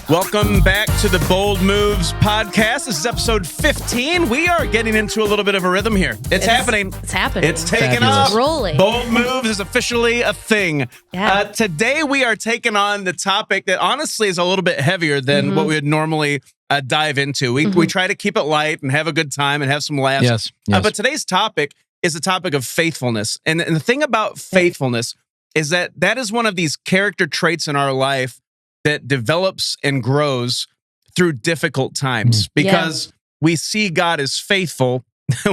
Welcome back to the Bold Moves podcast. This is episode 15. We are getting into a little bit of a rhythm here. It's happening. It's happening. It's taking Fabulous. off. It's rolling. Bold Moves is officially a thing. Yeah. Today we are taking on the topic that honestly is a little bit heavier than what we would normally dive into. We try to keep it light and have a good time and have some laughs. Yes. But today's topic is the topic of faithfulness. And the thing about faithfulness is that is one of these character traits in our life that develops and grows through difficult times because we see God as faithful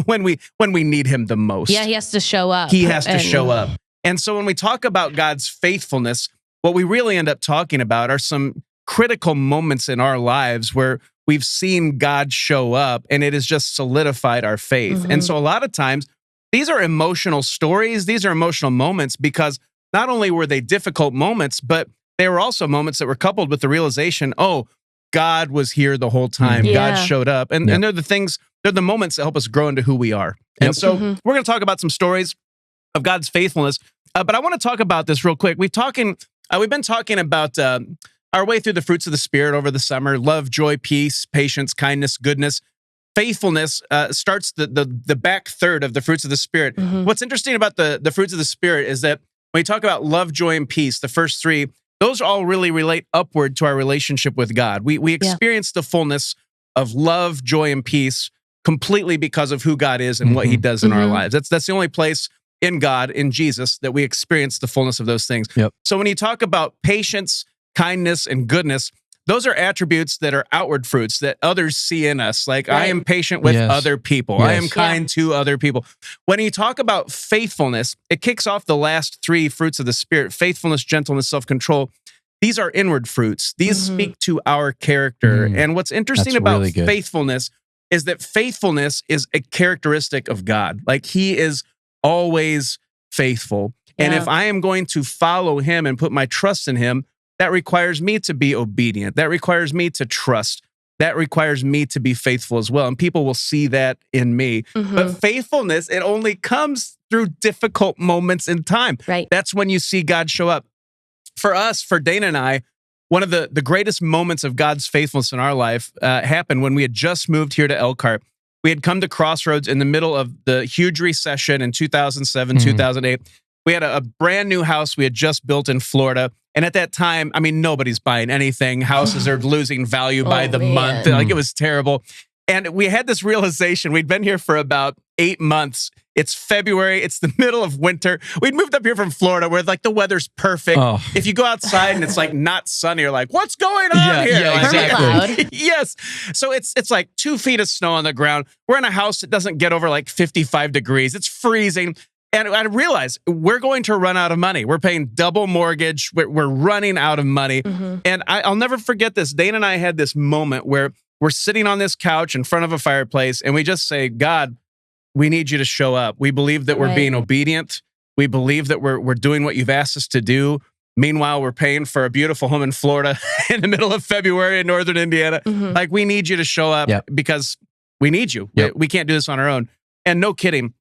when we need him the most. Yeah, he has to show up. He has to show up. And so when we talk about God's faithfulness, what we really end up talking about are some critical moments in our lives where we've seen God show up and it has just solidified our faith. And so a lot of times, these are emotional stories. These are emotional moments because not only were they difficult moments, but they were also moments that were coupled with the realization, oh, God was here the whole time. God showed up. And they're the moments that help us grow into who we are. And so we're going to talk about some stories of God's faithfulness. But I want to talk about this real quick. We've been talking about our way through the fruits of the Spirit over the summer: love, joy, peace, patience, kindness, goodness. Faithfulness starts the back third of the fruits of the Spirit. What's interesting about the fruits of the Spirit is that when you talk about love, joy, and peace, the first three, those all really relate upward to our relationship with God. We experience the fullness of love, joy, and peace completely because of who God is and what he does in our lives. That's the only place in God, in Jesus, that we experience the fullness of those things. So when you talk about patience, kindness, and goodness, those are attributes that are outward fruits that others see in us. Like, I am patient with other people. I am kind to other people. When you talk about faithfulness, it kicks off the last three fruits of the Spirit: faithfulness, gentleness, self-control. These are inward fruits. These speak to our character. And what's interesting about faithfulness is that faithfulness is a characteristic of God. Like, he is always faithful. And if I am going to follow him and put my trust in him, that requires me to be obedient. That requires me to trust. That requires me to be faithful as well. And people will see that in me. But faithfulness, it only comes through difficult moments in time. Right. That's when you see God show up. For us, for Dana and I, one of the greatest moments of God's faithfulness in our life happened when we had just moved here to Elkhart. We had come to Crossroads in the middle of the huge recession in 2007, 2008. We had a brand new house we had just built in Florida. And at that time, I mean, nobody's buying anything. Houses are losing value by the month. Like, it was terrible. And we had this realization. We'd been here for about 8 months. It's February. It's the middle of winter. We'd moved up here from Florida where like the weather's perfect. If you go outside and it's like not sunny, you're like, what's going on here? Yeah, Like, exactly. Yes. So it's like 2 feet of snow on the ground. We're in a house that doesn't get over like 55 degrees. It's freezing. And I realized we're going to run out of money. We're paying double mortgage. We're running out of money. And I'll never forget this. Dana and I had this moment where we're sitting on this couch in front of a fireplace and we just say, God, we need you to show up. We believe that we're being obedient. We believe that we're doing what you've asked us to do. Meanwhile, we're paying for a beautiful home in Florida in the middle of February in northern Indiana. Like, we need you to show up because we need you. We can't do this on our own. And no kidding.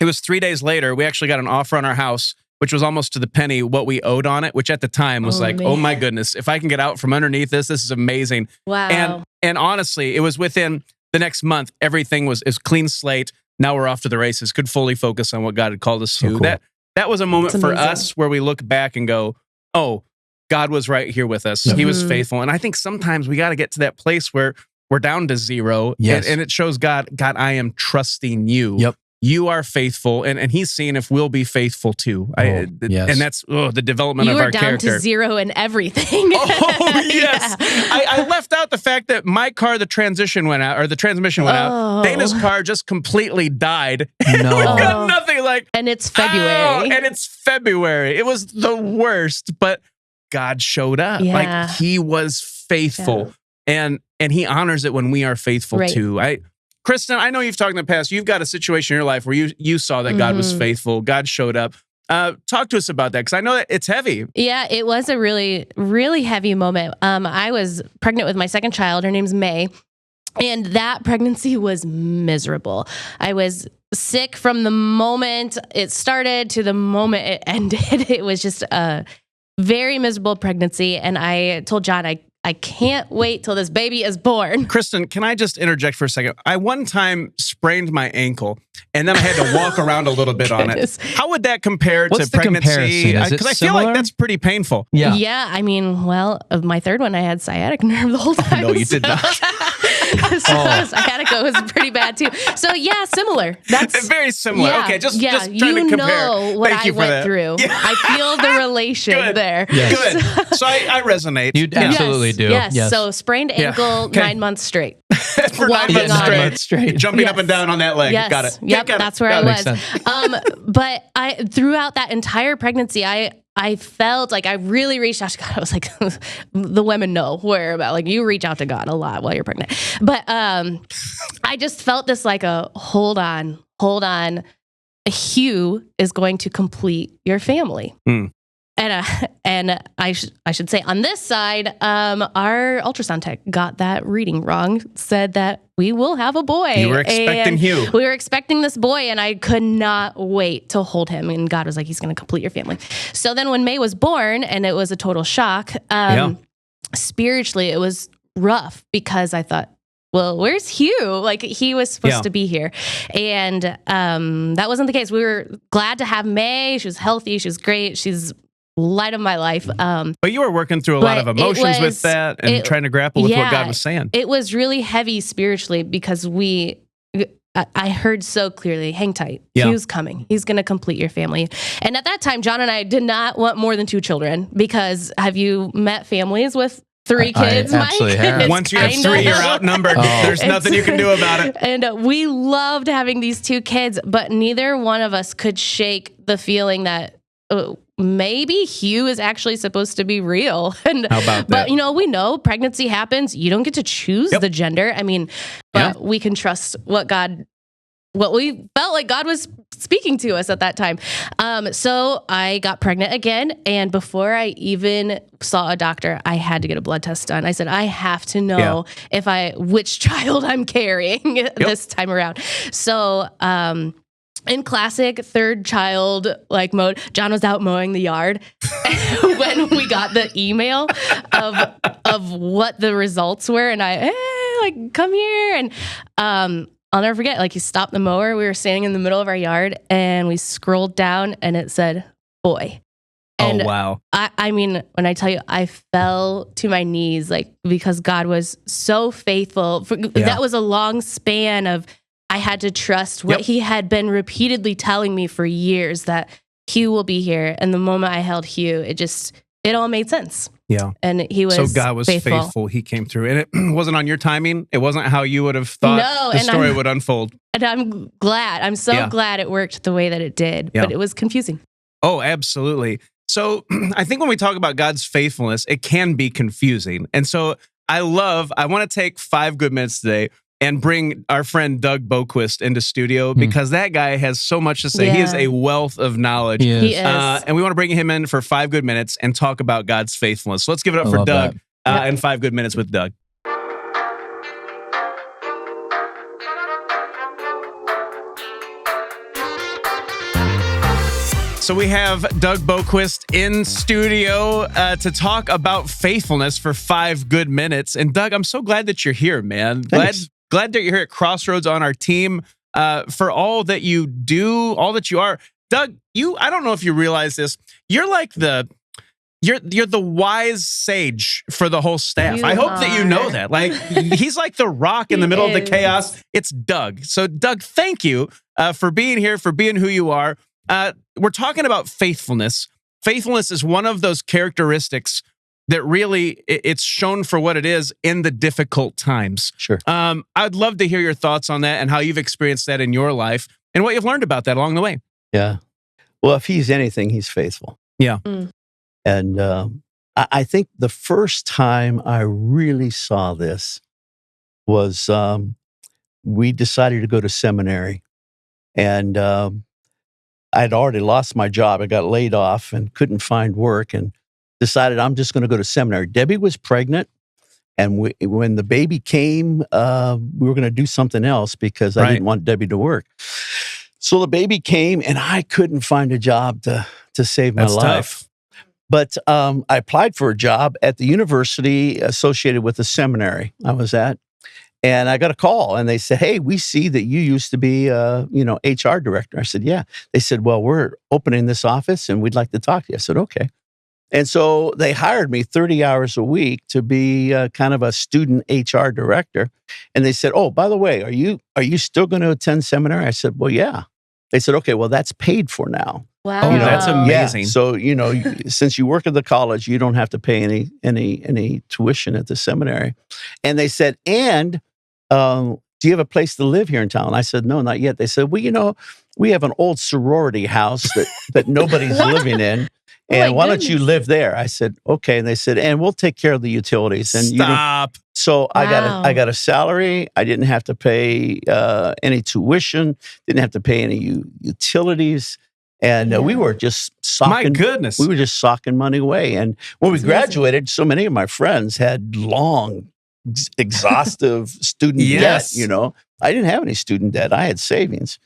It was 3 days later, we actually got an offer on our house, which was almost to the penny what we owed on it, which at the time was oh my goodness, if I can get out from underneath this is amazing. Wow. And honestly, it was within the next month, everything is clean slate. Now we're off to the races, could fully focus on what God had called us to. Cool. That was a moment for us where we look back and go, oh, God was right here with us. He was faithful. And I think sometimes we got to get to that place where we're down to zero. And it shows God, I am trusting you. You are faithful, and he's seeing if we'll be faithful too. And that's the development of our character. You were down to zero in everything. Oh, yes. I left out the fact that my car, the transmission went out. Dana's car just completely died. No. We got nothing. And it's February. It was the worst, but God showed up. Like, he was faithful. And he honors it when we are faithful too. Kristen, I know you've talked in the past. You've got a situation in your life where you saw that God was faithful. God showed up. Talk to us about that, because I know that it's heavy. Yeah, it was a really, really heavy moment. I was pregnant with my second child. Her name's May. And that pregnancy was miserable. I was sick from the moment it started to the moment it ended. It was just a very miserable pregnancy. And I told John, I can't wait till this baby is born. Kristen, can I just interject for a second? I one time sprained my ankle, and then I had to walk around a little bit on it. How would that compare What's to the pregnancy? comparison? Is it Because I feel like similar? that's pretty painful. Yeah. Yeah, I mean, well, of my third one, I had sciatic nerve the whole time. No, you did not. Sciatica was pretty bad too. So yeah, similar. That's Very similar. Yeah, Okay, just trying you to compare. know what Thank I you for went that. through. Yeah. I feel the relation Good. there. Yes. Good. So I resonate. You absolutely do. Yes. So sprained ankle, Okay. 9 months straight. For 9 walking months on straight. 9 months straight. Jumping up and down on that leg. Yes. Got it. Yep. Got it. That's where Got I it. was. But I throughout that entire pregnancy, I felt like I really reached out to God. I was like, the women know where about. Like, you reach out to God a lot while you're pregnant. But I just felt this like a hold on. Hugh is going to complete your family. And I should say on this side, our ultrasound tech got that reading wrong, said that we will have a boy. You were expecting Hugh. We were expecting this boy, and I could not wait to hold him. And God was like, he's going to complete your family. So then when May was born, and it was a total shock, spiritually, it was rough because I thought, well, where's Hugh? Like, he was supposed to be here. And that wasn't the case. We were glad to have May. She was healthy. She was great. She's light of my life. But you were working through a lot of emotions with that and trying to grapple with what God was saying. It was really heavy spiritually because I heard so clearly, hang tight. Yeah. Hugh's coming. He's going to complete your family. And at that time, John and I did not want more than 2 children because have you met families with 3 kids, I Mike? absolutely have. Once you have 3, you're outnumbered. There's nothing you can do about it. And we loved having these 2 kids, but neither one of us could shake the feeling that maybe Hugh is actually supposed to be real. And how about that? But we know pregnancy happens. You don't get to choose the gender. I mean, but we can trust what we felt like God was speaking to us at that time. So I got pregnant again. And before I even saw a doctor, I had to get a blood test done. I said, I have to know which child I'm carrying this time around. So, in classic third child mode, John was out mowing the yard when we got the email of what the results were, and come here, and I'll never forget. He stopped the mower. We were standing in the middle of our yard, and we scrolled down, and it said boy. And wow! I mean, when I tell you, I fell to my knees because God was so faithful. That was a long span of. I had to trust what he had been repeatedly telling me for years that Hugh will be here. And the moment I held Hugh, it all made sense. Yeah. And he was So God was faithful. He came through. And it wasn't on your timing. It wasn't how you would have thought the story would unfold. And I'm glad. I'm so glad it worked the way that it did. But it was confusing. Oh, absolutely. So I think when we talk about God's faithfulness, it can be confusing. And so I want to take 5 good minutes today and bring our friend Doug Boquist into studio because that guy has so much to say. He is a wealth of knowledge. He is. And we want to bring him in for 5 good minutes and talk about God's faithfulness. So let's give it up for Doug and 5 good minutes with Doug. So we have Doug Boquist in studio to talk about faithfulness for 5 good minutes. And Doug, I'm so glad that you're here, man. Glad that you're here at Crossroads on our team for all that you do, all that you are. Doug, I don't know if you realize this. You're like you're the wise sage for the whole staff. I hope that you know that. He's like the rock in the middle of the chaos. It's Doug. So Doug, thank you for being here, for being who you are. We're talking about faithfulness. Faithfulness is one of those characteristics that really it's shown for what it is in the difficult times. Sure. I'd love to hear your thoughts on that and how you've experienced that in your life and what you've learned about that along the way. Yeah. Well, if he's anything, he's faithful. Yeah. And I think the first time I really saw this was we decided to go to seminary. And I'd already lost my job. I got laid off and couldn't find work and decided I'm just going to go to seminary. Debbie was pregnant. And when the baby came, we were going to do something else because I didn't want Debbie to work. So the baby came and I couldn't find a job to save my life. Tough. But I applied for a job at the university associated with the seminary I was at. And I got a call and they said, hey, we see that you used to be HR director. I said, yeah. They said, well, we're opening this office and we'd like to talk to you. I said, okay. And so they hired me 30 hours a week to be kind of a student HR director. And they said, oh, by the way, are you still going to attend seminary? I said, well, yeah. They said, okay, well, that's paid for now. Wow. Oh, that's amazing. Yeah. So, since you work at the college, you don't have to pay any tuition at the seminary. And they said, and do you have a place to live here in town? I said, no, not yet. They said, well, we have an old sorority house that nobody's living in. And why don't you live there? I said, okay. And they said, and we'll take care of the utilities. And Stop. So I got a salary. I didn't have to pay any tuition. Didn't have to pay any utilities. And we were just socking. My goodness. We were just socking money away. And when we graduated, so many of my friends had long, exhaustive student debt. I didn't have any student debt. I had savings.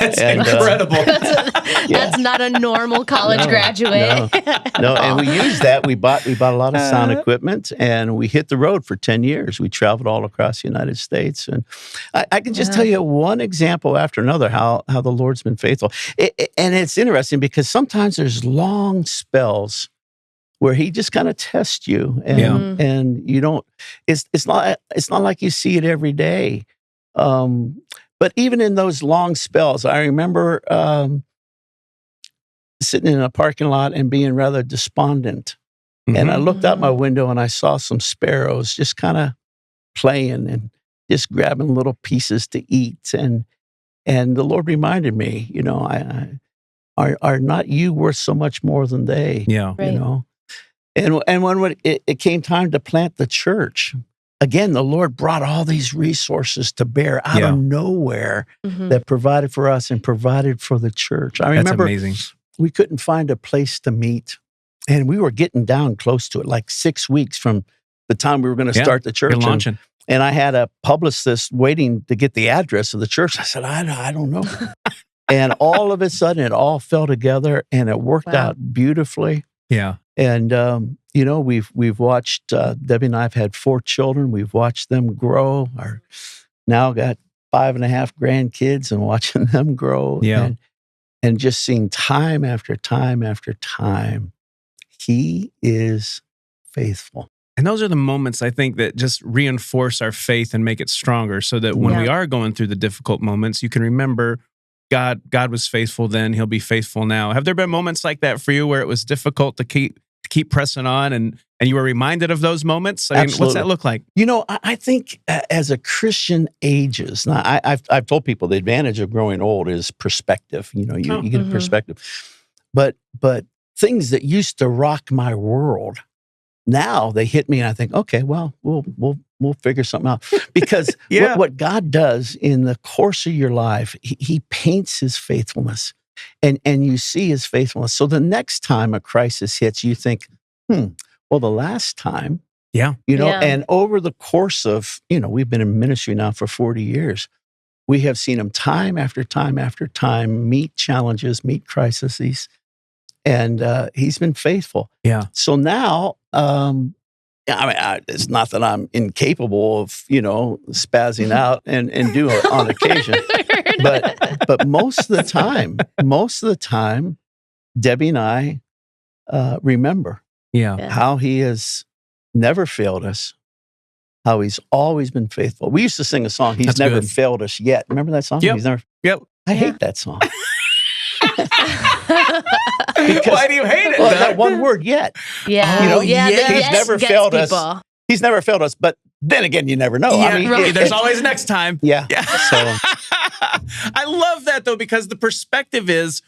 That's incredible. That's not a normal college graduate. No, and we used that. We bought a lot of sound equipment, and we hit the road for 10 years. We traveled all across the United States, and I can just tell you one example after another how the Lord's been faithful. And it's interesting because sometimes there's long spells where He just kind of tests you, and you don't. It's not like you see it every day. But even in those long spells, I remember sitting in a parking lot and being rather despondent. Mm-hmm. And I looked out my window and I saw some sparrows just kind of playing and just grabbing little pieces to eat. And the Lord reminded me, are not you worth so much more than they? Yeah. Right. And when it came time to plant the church, again, the Lord brought all these resources to bear out of nowhere that provided for us and provided for the church. I remember That's amazing. We couldn't find a place to meet, and we were getting down close to it, like 6 weeks from the time we were going to start the church. Launching. And I had a publicist waiting to get the address of the church. I said, I don't know. And all of a sudden, it all fell together, and it worked out beautifully. Yeah. And we've watched Debbie and I have had 4 children. We've watched them grow. Now got 5.5 grandkids, and watching them grow. Yeah. And just seeing time after time after time, He is faithful. And those are the moments, I think, that just reinforce our faith and make it stronger, so that when we are going through the difficult moments, you can remember God was faithful then, He'll be faithful now. Have there been moments like that for you where it was difficult to keep pressing on, and you were reminded of those moments? I mean, Absolutely. what's that look like? I think as a Christian ages, now I've told people the advantage of growing old is perspective. You get a perspective. But things that used to rock my world, now they hit me and I think, okay, well, we'll figure something out. Because what God does in the course of your life, He paints His faithfulness. And you see His faithfulness. So the next time a crisis hits, you think, well, the last time, and over the course of, we've been in ministry now for 40 years, we have seen Him time after time after time meet challenges, meet crises, and He's been faithful. Yeah. So now, it's not that I'm incapable of, spazzing out and do it on occasion. But most of the time, Debbie and I remember how He has never failed us, how He's always been faithful. We used to sing a song, He's never failed us yet. Remember that song? Yep. He's never. Yep. I hate that song. Why do you hate it? Well, that one word, yet. Yeah. He's never failed us. He's never failed us, but then again, you never know. Yeah, there's always next time. Yeah. So I love that, though, because the perspective is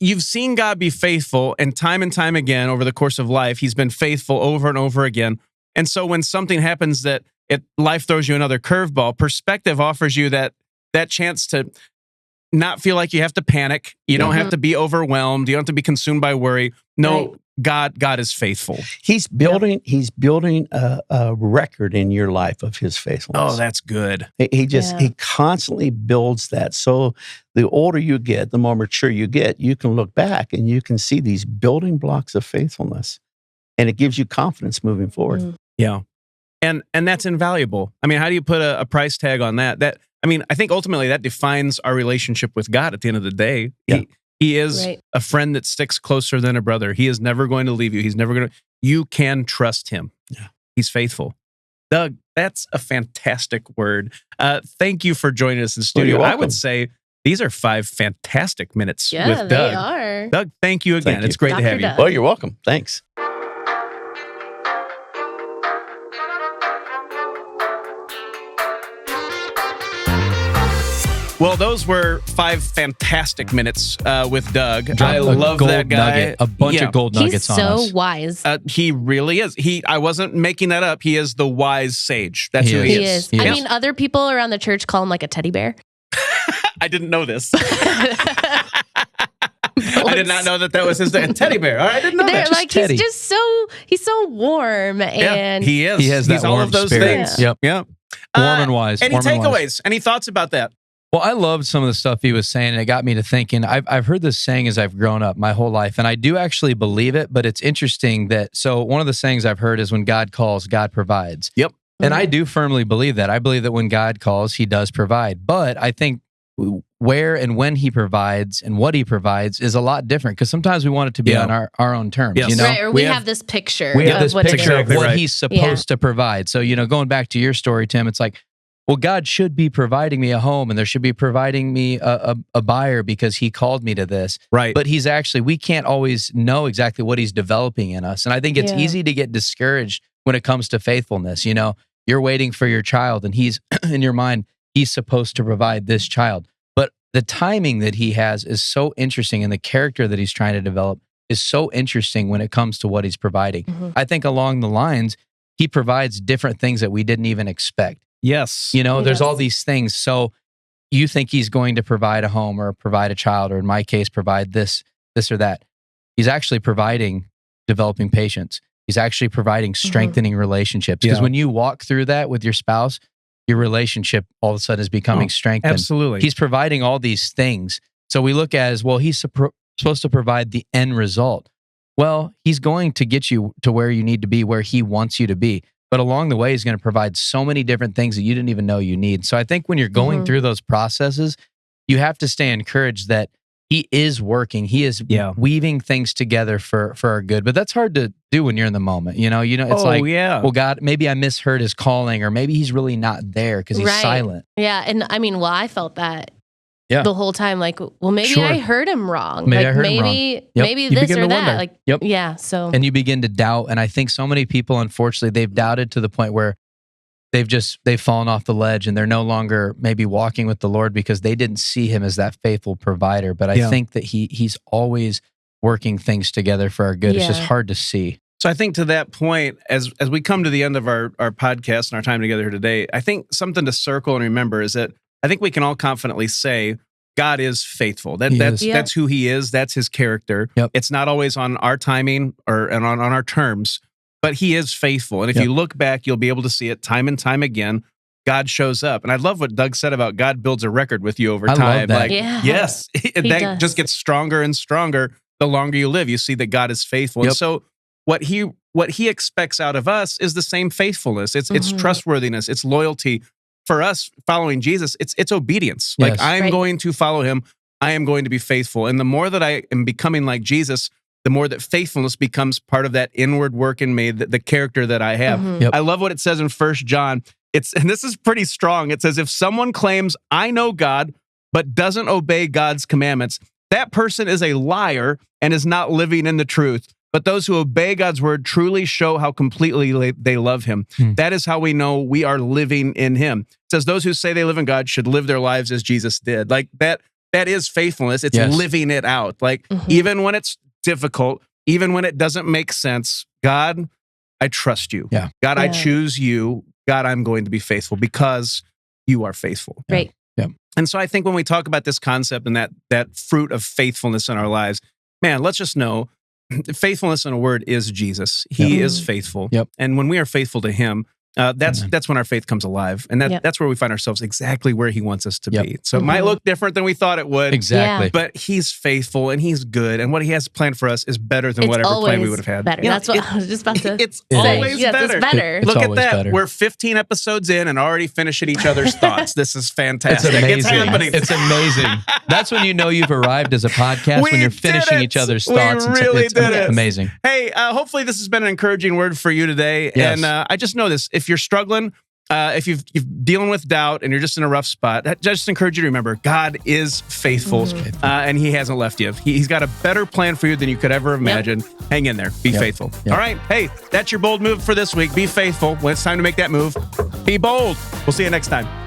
you've seen God be faithful, and time again over the course of life, He's been faithful over and over again. And so when something happens that life throws you another curveball, perspective offers you that chance to not feel like you have to panic. You don't have to be overwhelmed. You don't have to be consumed by worry. No, God is faithful. He's building a record in your life of his faithfulness. Oh, that's good. He constantly builds that. So the older you get, the more mature you get, you can look back and you can see these building blocks of faithfulness, and it gives you confidence moving forward. Mm. Yeah. And that's invaluable. I mean, how do you put a price tag on that? I think ultimately that defines our relationship with God at the end of the day. Yeah. He is a friend that sticks closer than a brother. He is never going to leave you. You can trust him. Yeah. He's faithful. Doug, that's a fantastic word. Thank you for joining us in the studio. I would say these are 5 fantastic minutes with Doug. They are. Doug, thank you again. Thank you. It's great to have you. Doug. Well, you're welcome. Thanks. Well, those were 5 fantastic minutes with Doug. Dropped I a love gold that guy. nugget, a bunch of gold nuggets He's on so us. wise. He really is. I wasn't making that up. He is the wise sage. That's who he He is. is. I mean, other people around the church call him like a teddy bear. I didn't know this. I did not know that was his name. Teddy bear. All right, I didn't know that. Like he's so warm, and he is. He has that He's all warm of those spirit. things. Yep. Yeah. Warm and wise. Any warm and wise. takeaways? Any thoughts about that? Well, I loved some of the stuff he was saying, and it got me to thinking. I've heard this saying as I've grown up my whole life, and I do actually believe it, but it's interesting that, so one of the sayings I've heard is when God calls, God provides. Yep. And I do firmly believe that. I believe that when God calls, he does provide. But I think where and when he provides and what he provides is a lot different, because sometimes we want it to be on our own terms. Yes. You know? right, or we have this picture. We have of this what picture of Exactly what right. he's supposed to provide. So, going back to your story, Tim, it's like, well, God should be providing me a home, and there should be providing me a buyer because he called me to this. Right. But we can't always know exactly what he's developing in us. And I think it's easy to get discouraged when it comes to faithfulness. You're waiting for your child, and he's in your mind, he's supposed to provide this child. But the timing that he has is so interesting, and the character that he's trying to develop is so interesting when it comes to what he's providing. Mm-hmm. I think along the lines, he provides different things that we didn't even expect. Yes. There's all these things. So you think he's going to provide a home or provide a child, or in my case, provide this or that. He's actually providing developing patience. He's actually providing strengthening relationships. Because when you walk through that with your spouse, your relationship all of a sudden is becoming strengthened. Absolutely. He's providing all these things. So we look at it as, well, he's supposed to provide the end result. Well, he's going to get you to where you need to be, where he wants you to be. But along the way, he's going to provide so many different things that you didn't even know you need. So I think when you're going through those processes, you have to stay encouraged that he is working. He is weaving things together for our good. But that's hard to do when you're in the moment. It's well, God, maybe I misheard his calling, or maybe he's really not there because he's silent. Yeah. And I mean, I felt that the whole time. Like, well, maybe I heard him wrong. Maybe like, I heard him wrong. Maybe You this begin or to that. wonder. Like, so. And you begin to doubt. And I think so many people, unfortunately, they've doubted to the point where they've fallen off the ledge, and they're no longer maybe walking with the Lord because they didn't see him as that faithful provider. But I think that he's always working things together for our good. It's just hard to see. So I think to that point, as we come to the end of our podcast and our time together here today, I think something to circle and remember is that I think we can all confidently say God is faithful. That's who he is. That's his character. Yep. It's not always on our timing and on our terms, but he is faithful. And if you look back, you'll be able to see it time and time again. God shows up. And I love what Doug said about God builds a record with you over time. Love that. Like, yes, that does. just gets stronger and stronger the longer you live. You see that God is faithful. Yep. And so what he expects out of us is the same faithfulness. It's trustworthiness. It's loyalty. For us following Jesus, it's obedience. Like, I'm going to follow him. I am going to be faithful. And the more that I am becoming like Jesus, the more that faithfulness becomes part of that inward work in me, the character that I have. Mm-hmm. Yep. I love what it says in 1 John. And this is pretty strong. It says, if someone claims, I know God, but doesn't obey God's commandments, that person is a liar and is not living in the truth. But those who obey God's word truly show how completely they love him. That is how we know we are living in him. It says those who say they live in God should live their lives as Jesus did. Like that is faithfulness. It's living it out. Like even when it's difficult, even when it doesn't make sense, God, I trust you. Yeah. God, I choose you. God, I'm going to be faithful because you are faithful. Right. Yeah. And so I think when we talk about this concept and that fruit of faithfulness in our lives, man, let's just know faithfulness in a word is Jesus. He is faithful. Yep. And when we are faithful to him, that's when our faith comes alive. And that's where we find ourselves exactly where he wants us to be. So it might look different than we thought it would. Exactly. But he's faithful and he's good. And what he has planned for us is better than whatever plan we would have had. Better. That's what I was just about to It's say. always Yes, better. it's better. It's Look at always that. better. We're 15 episodes in and already finishing each other's thoughts. This is fantastic. It's amazing. It's happening. It's amazing. That's when you know you've arrived as a podcast, when you're finishing each other's thoughts. We really did it. Amazing. Hey, hopefully this has been an encouraging word for you today. Yes. And I just know this. If you're struggling, if you're dealing with doubt and you're just in a rough spot, I just encourage you to remember God is faithful, and he hasn't left you. He's got a better plan for you than you could ever imagine. Hang in there. Be faithful. All right. Hey, that's your bold move for this week. Be faithful. When it's time to make that move, be bold. We'll see you next time.